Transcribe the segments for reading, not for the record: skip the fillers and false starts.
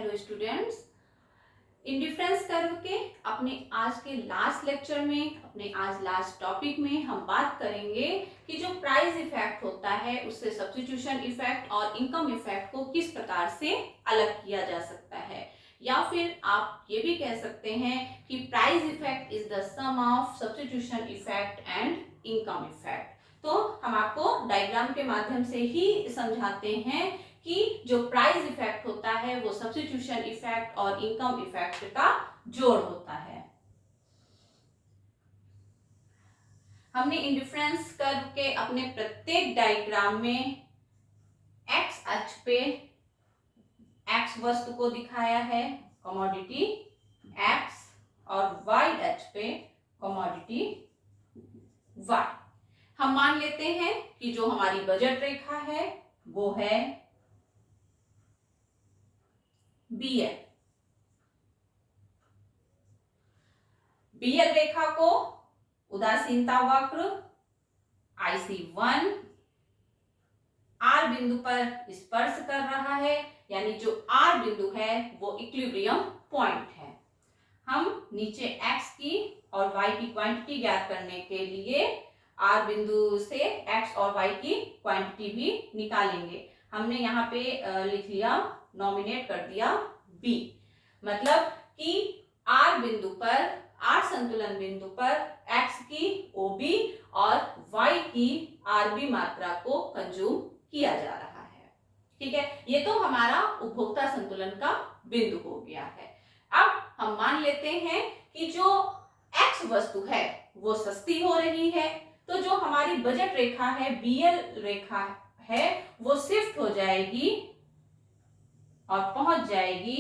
Hello students, indifference curve के अपने आज के लास्ट लेक्चर में, अपने आज लास्ट टॉपिक में हम बात करेंगे कि जो प्राइस इफेक्ट होता है उससे सब्स्टिट्यूशन इफेक्ट और इनकम इफेक्ट को किस प्रकार से अलग किया जा सकता है, या फिर आप ये भी कह सकते हैं कि price effect is the sum of substitution effect and income effect. तो हम आपको डायग्राम के माध्यम से ही समझाते हैं कि जो प्राइस इफेक्ट होता है वो सब्स्टिट्यूशन इफेक्ट और इनकम इफेक्ट का जोड़ होता है। हमने इंडिफरेंस कर्व के अपने प्रत्येक डायग्राम में एक्स अक्ष पे एक्स वस्तु को दिखाया है, कमोडिटी एक्स, और वाई अक्ष पे कमोडिटी वाई। हम मान लेते हैं कि जो हमारी बजट रेखा है वो है बीएल। बीएल रेखा को उदासीनता वक्र IC1 आर बिंदु पर स्पर्श कर रहा है, यानी जो आर बिंदु है वो इक्विलिब्रियम पॉइंट है। हम नीचे x की और y की क्वांटिटी ज्ञात करने के लिए आर बिंदु से x और y की क्वांटिटी भी निकालेंगे। हमने यहाँ पे लिख लिया, नॉमिनेट कर दिया b, मतलब कि आर बिंदु पर, आर संतुलन बिंदु पर x की OB और y की RB मात्रा को कंज्यूम किया जा रहा है। ठीक है, ये तो हमारा उपभोक्ता संतुलन का बिंदु हो गया है। अब हम मान लेते हैं कि जो x वस्तु है वो सस्ती हो रही है, तो जो हमारी बजट रेखा है, बीएल रेखा है, वो शिफ्ट हो जाएगी और पहुंच जाएगी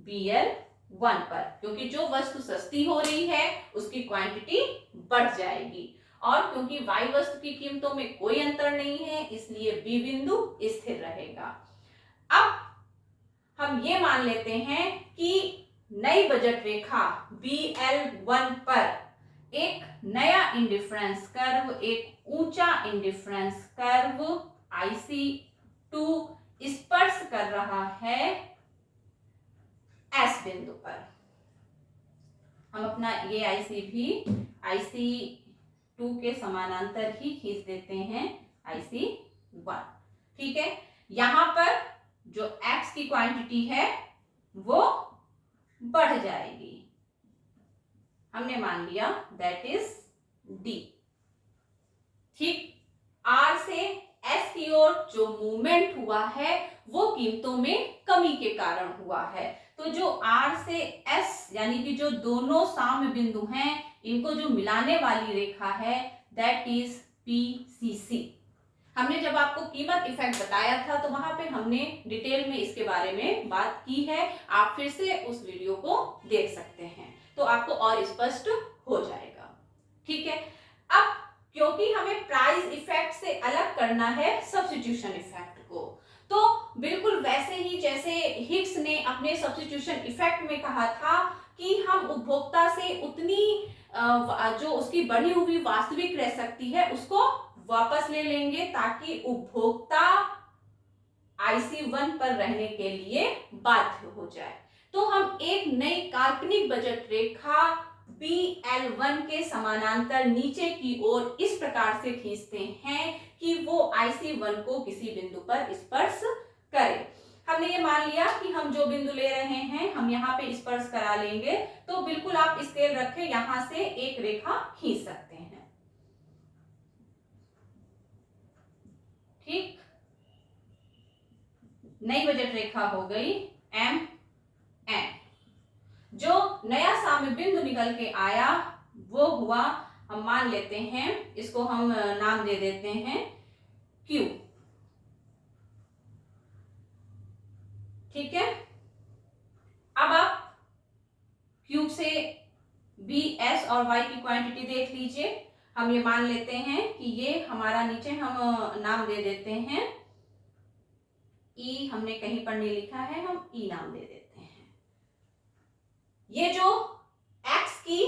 BL1 पर, क्योंकि जो वस्तु सस्ती हो रही है उसकी क्वांटिटी बढ़ जाएगी, और क्योंकि y वस्तु की कीमतों में कोई अंतर नहीं है इसलिए B बिंदु स्थिर रहेगा। अब हम ये मान लेते हैं कि नई बजट रेखा BL1 पर एक नया इंडिफरेंस कर्व, एक ऊंचा इंडिफरेंस कर्व IC2 स्पर्श कर रहा है S बिंदु पर। हम अपना ये IC भी IC2 के समानांतर ही खींच देते हैं, IC1। ठीक है, यहां पर जो x की क्वांटिटी है वो बढ़ जाएगी, हमने मान लिया दैट इज D। ठीक, R से S की ओर जो मूवमेंट हुआ है वो कीमतों में कमी के कारण हुआ है। तो जो R से S यानी कि जो दोनों साम्य बिंदु हैं इनको जो मिलाने वाली रेखा है दैट इज PCC। हमने जब आपको कीमत इफेक्ट बताया था तो वहां पे हमने डिटेल में इसके बारे में बात की है, आप फिर से उस वीडियो को देख सकते हैं तो आपको और स्पष्ट हो जाएगा। ठीक है, अब क्योंकि हमें प्राइस इफेक्ट से अलग करना है सब्स्टिट्यूशन इफेक्ट को, तो बिल्कुल वैसे ही जैसे हिग्स ने अपने सब्स्टिट्यूशन इफेक्ट में कहा था कि हम उपभोक्ता से उतनी जो उसकी बढ़ी हुई वास्तविक रह सकती है उसको वापस ले लेंगे ताकि उपभोक्ता IC1 पर रहने के लिए बाध्य हो जाए। तो हम एक नई काल्पनिक बजट रेखा BL1 के समानांतर नीचे की ओर इस प्रकार से खींचते हैं कि वो IC1 को किसी बिंदु पर स्पर्श करे। हमने ये मान लिया कि हम जो बिंदु ले रहे हैं हम यहाँ पे स्पर्श करा लेंगे, तो बिल्कुल आप स्केल रखें, यहां से एक रेखा खींच सकते हैं। ठीक, नई बजट रेखा हो गई MN। जो नया साम्य बिंदु निकल के आया वो हुआ, हम मान लेते हैं, इसको हम नाम दे देते हैं Q। ठीक है, अब आप Q से B, S और Y की क्वांटिटी देख लीजिए। हम ये मान लेते हैं कि ये हमारा, नीचे हम नाम दे देते हैं E, हमने कहीं पर नहीं लिखा है, हम E नाम दे देते हैं। ये जो X की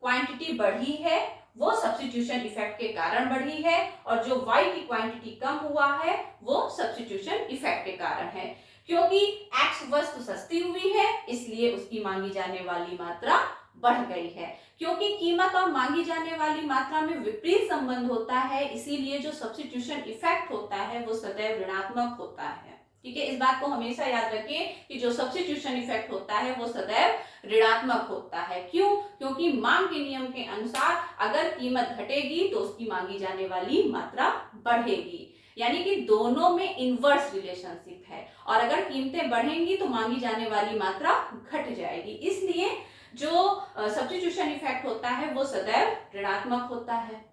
क्वांटिटी बढ़ी है वो सब्स्टिट्यूशन इफेक्ट के कारण बढ़ी है, और जो Y की क्वांटिटी कम हुआ है वो सब्स्टिट्यूशन इफेक्ट के कारण है। क्योंकि X वस्तु सस्ती हुई है इसलिए उसकी मांगी जाने वाली मात्रा बढ़ गई है। क्योंकि कीमत और मांगी जाने वाली मात्रा में विपरीत संबंध होता है इसीलिए जो सब्स्टिट्यूशन इफेक्ट होता है वो सदैव ऋणात्मक होता है। ठीक है, इस बात को हमेशा याद रखिए कि जो सब्स्टिट्यूशन इफेक्ट होता है वो सदैव ऋणात्मक होता है। क्यों? क्योंकि मांग के नियम के अनुसार अगर कीमत घटेगी तो उसकी मांगी जाने वाली मात्रा बढ़ेगी, यानी कि दोनों में इनवर्स रिलेशनशिप है। और अगर कीमतें बढ़ेंगी तो मांगी जाने वाली मात्रा घट जाएगी, इसलिए जो सब्स्टिट्यूशन इफेक्ट होता है वो सदैव ऋणात्मक होता है।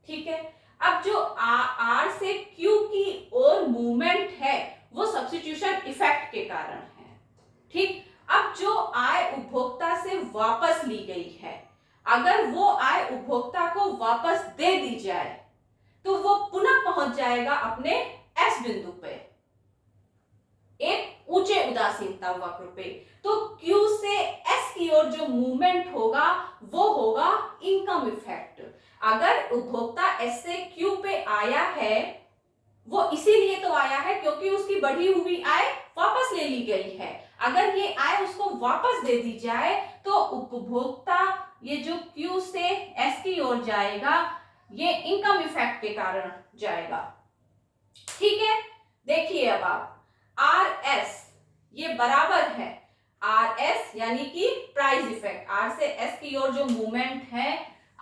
ठीक है, अब जो आर से क्यू की ओर मूवमेंट है वो सब्स्टिट्यूशन इफेक्ट के कारण है। ठीक, अब जो आय उपभोक्ता से वापस ली गई है, अगर वो आय उपभोक्ता को वापस दे दी जाए तो वो पुनः पहुंच जाएगा अपने एस बिंदु पे, एक ऊंचे उदासीनता वक्र पे। तो Q से S की ओर जो मूवमेंट होगा वो होगा इनकम इफेक्ट। अगर उपभोक्ता S से Q पे आया है वो इसीलिए तो आया है क्योंकि उसकी बढ़ी हुई आय वापस ले ली गई है। अगर ये आय उसको वापस दे दी जाए तो उपभोक्ता ये जो Q से S की ओर जाएगा ये इनकम इफेक्ट के कारण जाएगा। ठीक है, देखिए अब आप RS ये बराबर है RS यानी कि प्राइस इफेक्ट, R से S की ओर जो मूवमेंट है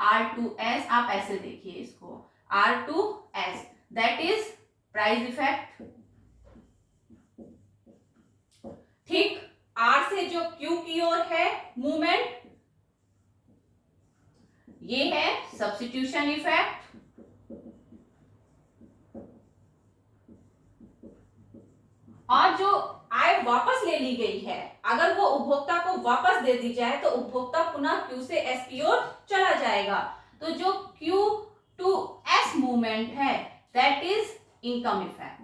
R to S, आप ऐसे देखिए इसको R to S that is price effect. ठीक, R से जो Q की ओर है मूवमेंट ये है सब्स्टिट्यूशन इफेक्ट। और जो आय वापस ले ली गई है अगर वो उपभोक्ता को वापस दे दी जाए तो उपभोक्ता पुनः Q से S की ओर चला जाएगा। तो जो Q to S मूवमेंट है दैट इज इनकम इफेक्ट।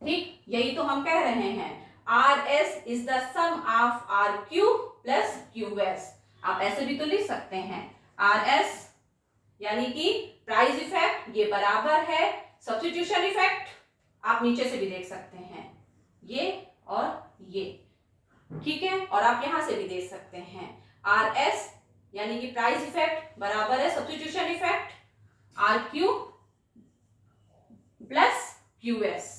ठीक, यही तो हम कह रहे हैं RS is the sum of RQ plus QS। आप ऐसे भी तो लिख सकते हैं RS यानी कि प्राइस इफेक्ट ये बराबर है सब्स्टिट्यूशन इफेक्ट, आप नीचे से भी देख सकते हैं ये और ये। ठीक है, और आप यहां से भी देख सकते हैं RS यानी कि प्राइस इफेक्ट बराबर है substitution effect RQ plus QS।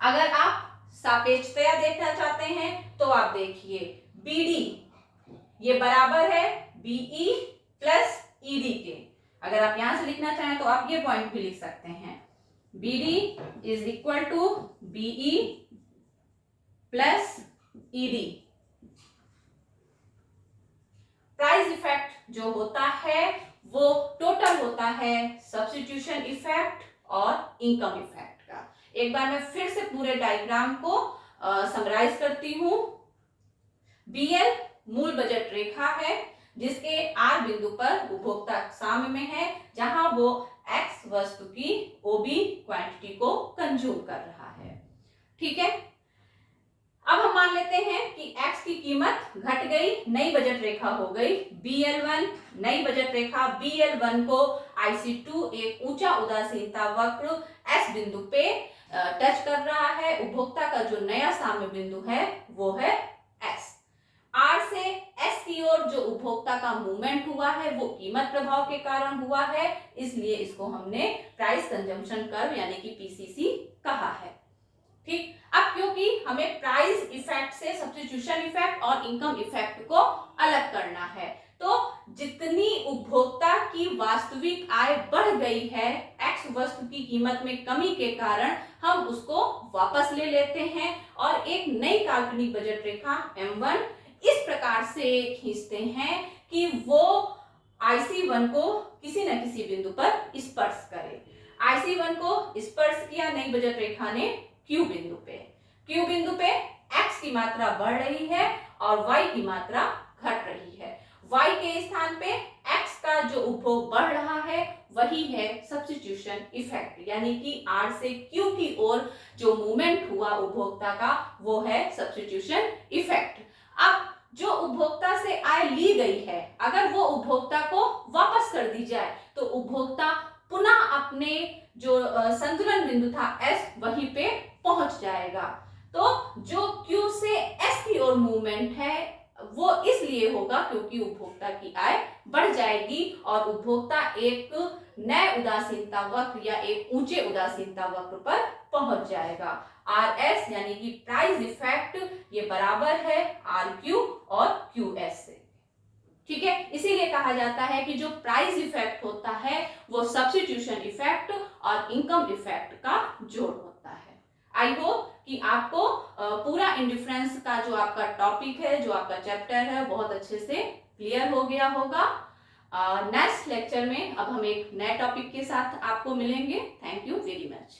अगर आप सापेक्षता देखना चाहते हैं तो आप देखिए BD ये बराबर है BE प्लस ED के। अगर आप यहां से लिखना चाहें तो आप ये पॉइंट भी लिख सकते हैं BD is equal to BE plus ED। Price effect जो होता है वो टोटल होता है सब्स्टिट्यूशन इफेक्ट और इनकम इफेक्ट का। एक बार मैं फिर से पूरे डायग्राम को समराइज करती हूं। BL मूल बजट रेखा है जिसके R बिंदु पर उपभोक्ता साम्य में है जहां वो X वस्तु की OB क्वांटिटी को कंज्यूम कर रहा है। ठीक है, अब हम मान लेते हैं कि X की कीमत घट गई, नई बजट रेखा हो गई BL1। नई बजट रेखा BL1 को IC2 एक ऊंचा उदासीनता वक्र S बिंदु पे टच कर रहा है। उपभोक्ता का जो नया साम्य बिंदु है वो है S। R से S की ओर जो उपभोक्ता का मूवमेंट हुआ है वो कीमत प्रभाव के कारण हुआ है, इसलिए इसको हमने प्राइस कंजम्पशन कर्व यानी कि PCC कहा है। ठीक, अब क्योंकि हमें प्राइस इफेक्ट से सब्स्टिट्यूशन इफेक्ट और इनकम इफेक्ट को अलग करना है तो जितनी उपभोक्ता की वास्तविक आय बढ़ गई है X वस्तु की कीमत में कमी के कारण हम उसको वापस ले लेते हैं और एक नई काल्पनिक बजट रेखा M1 इस प्रकार से खींचते हैं कि वो IC1 को किसी न किसी बिंदु पर स्पर्श करे। IC1 को स्पर्श किया नई बजट रेखा ने Q बिंदु पे। Q बिंदु पे X की मात्रा बढ़ रही है और Y की मात्रा घट रही है। Y के स्थान पे X का जो उपभोग बढ़ रहा है वही है सब्स्टिट्यूशन इफेक्ट, यानी कि R से Q की ओर जो मूवमेंट हुआ उपभोक्ता का वो है सब्स्टिट्यूशन इफेक्ट। अब जो उपभोक्ता से आय ली गई है अगर वो उपभोक्ता को वापस कर दी जाए तो उपभोक्ता पुनः अपने जो संतुलन बिंदु था S वहीं पे पहुंच जाएगा। तो जो Q से S की ओर मूवमेंट है वो इसलिए होगा क्योंकि उपभोक्ता की आय बढ़ जाएगी और उपभोक्ता एक नए उदासीनता वक्र या एक ऊंचे उदासीनता वक्र पर पहुंच जाएगा। RS यानी कि प्राइस इफेक्ट ये बराबर है RQ और QS से। ठीक है, इसीलिए कहा जाता है कि जो प्राइस इफेक्ट होता है वो सब्स्टिट्यूशन इफेक्ट और इनकम इफेक्ट का जोड़ होता है। आई होप कि आपको पूरा इंडिफरेंस का जो आपका टॉपिक है, जो आपका चैप्टर है, बहुत अच्छे से क्लियर हो गया होगा। नेक्स्ट लेक्चर में अब हम एक नए टॉपिक के साथ आपको मिलेंगे। Thank you very much.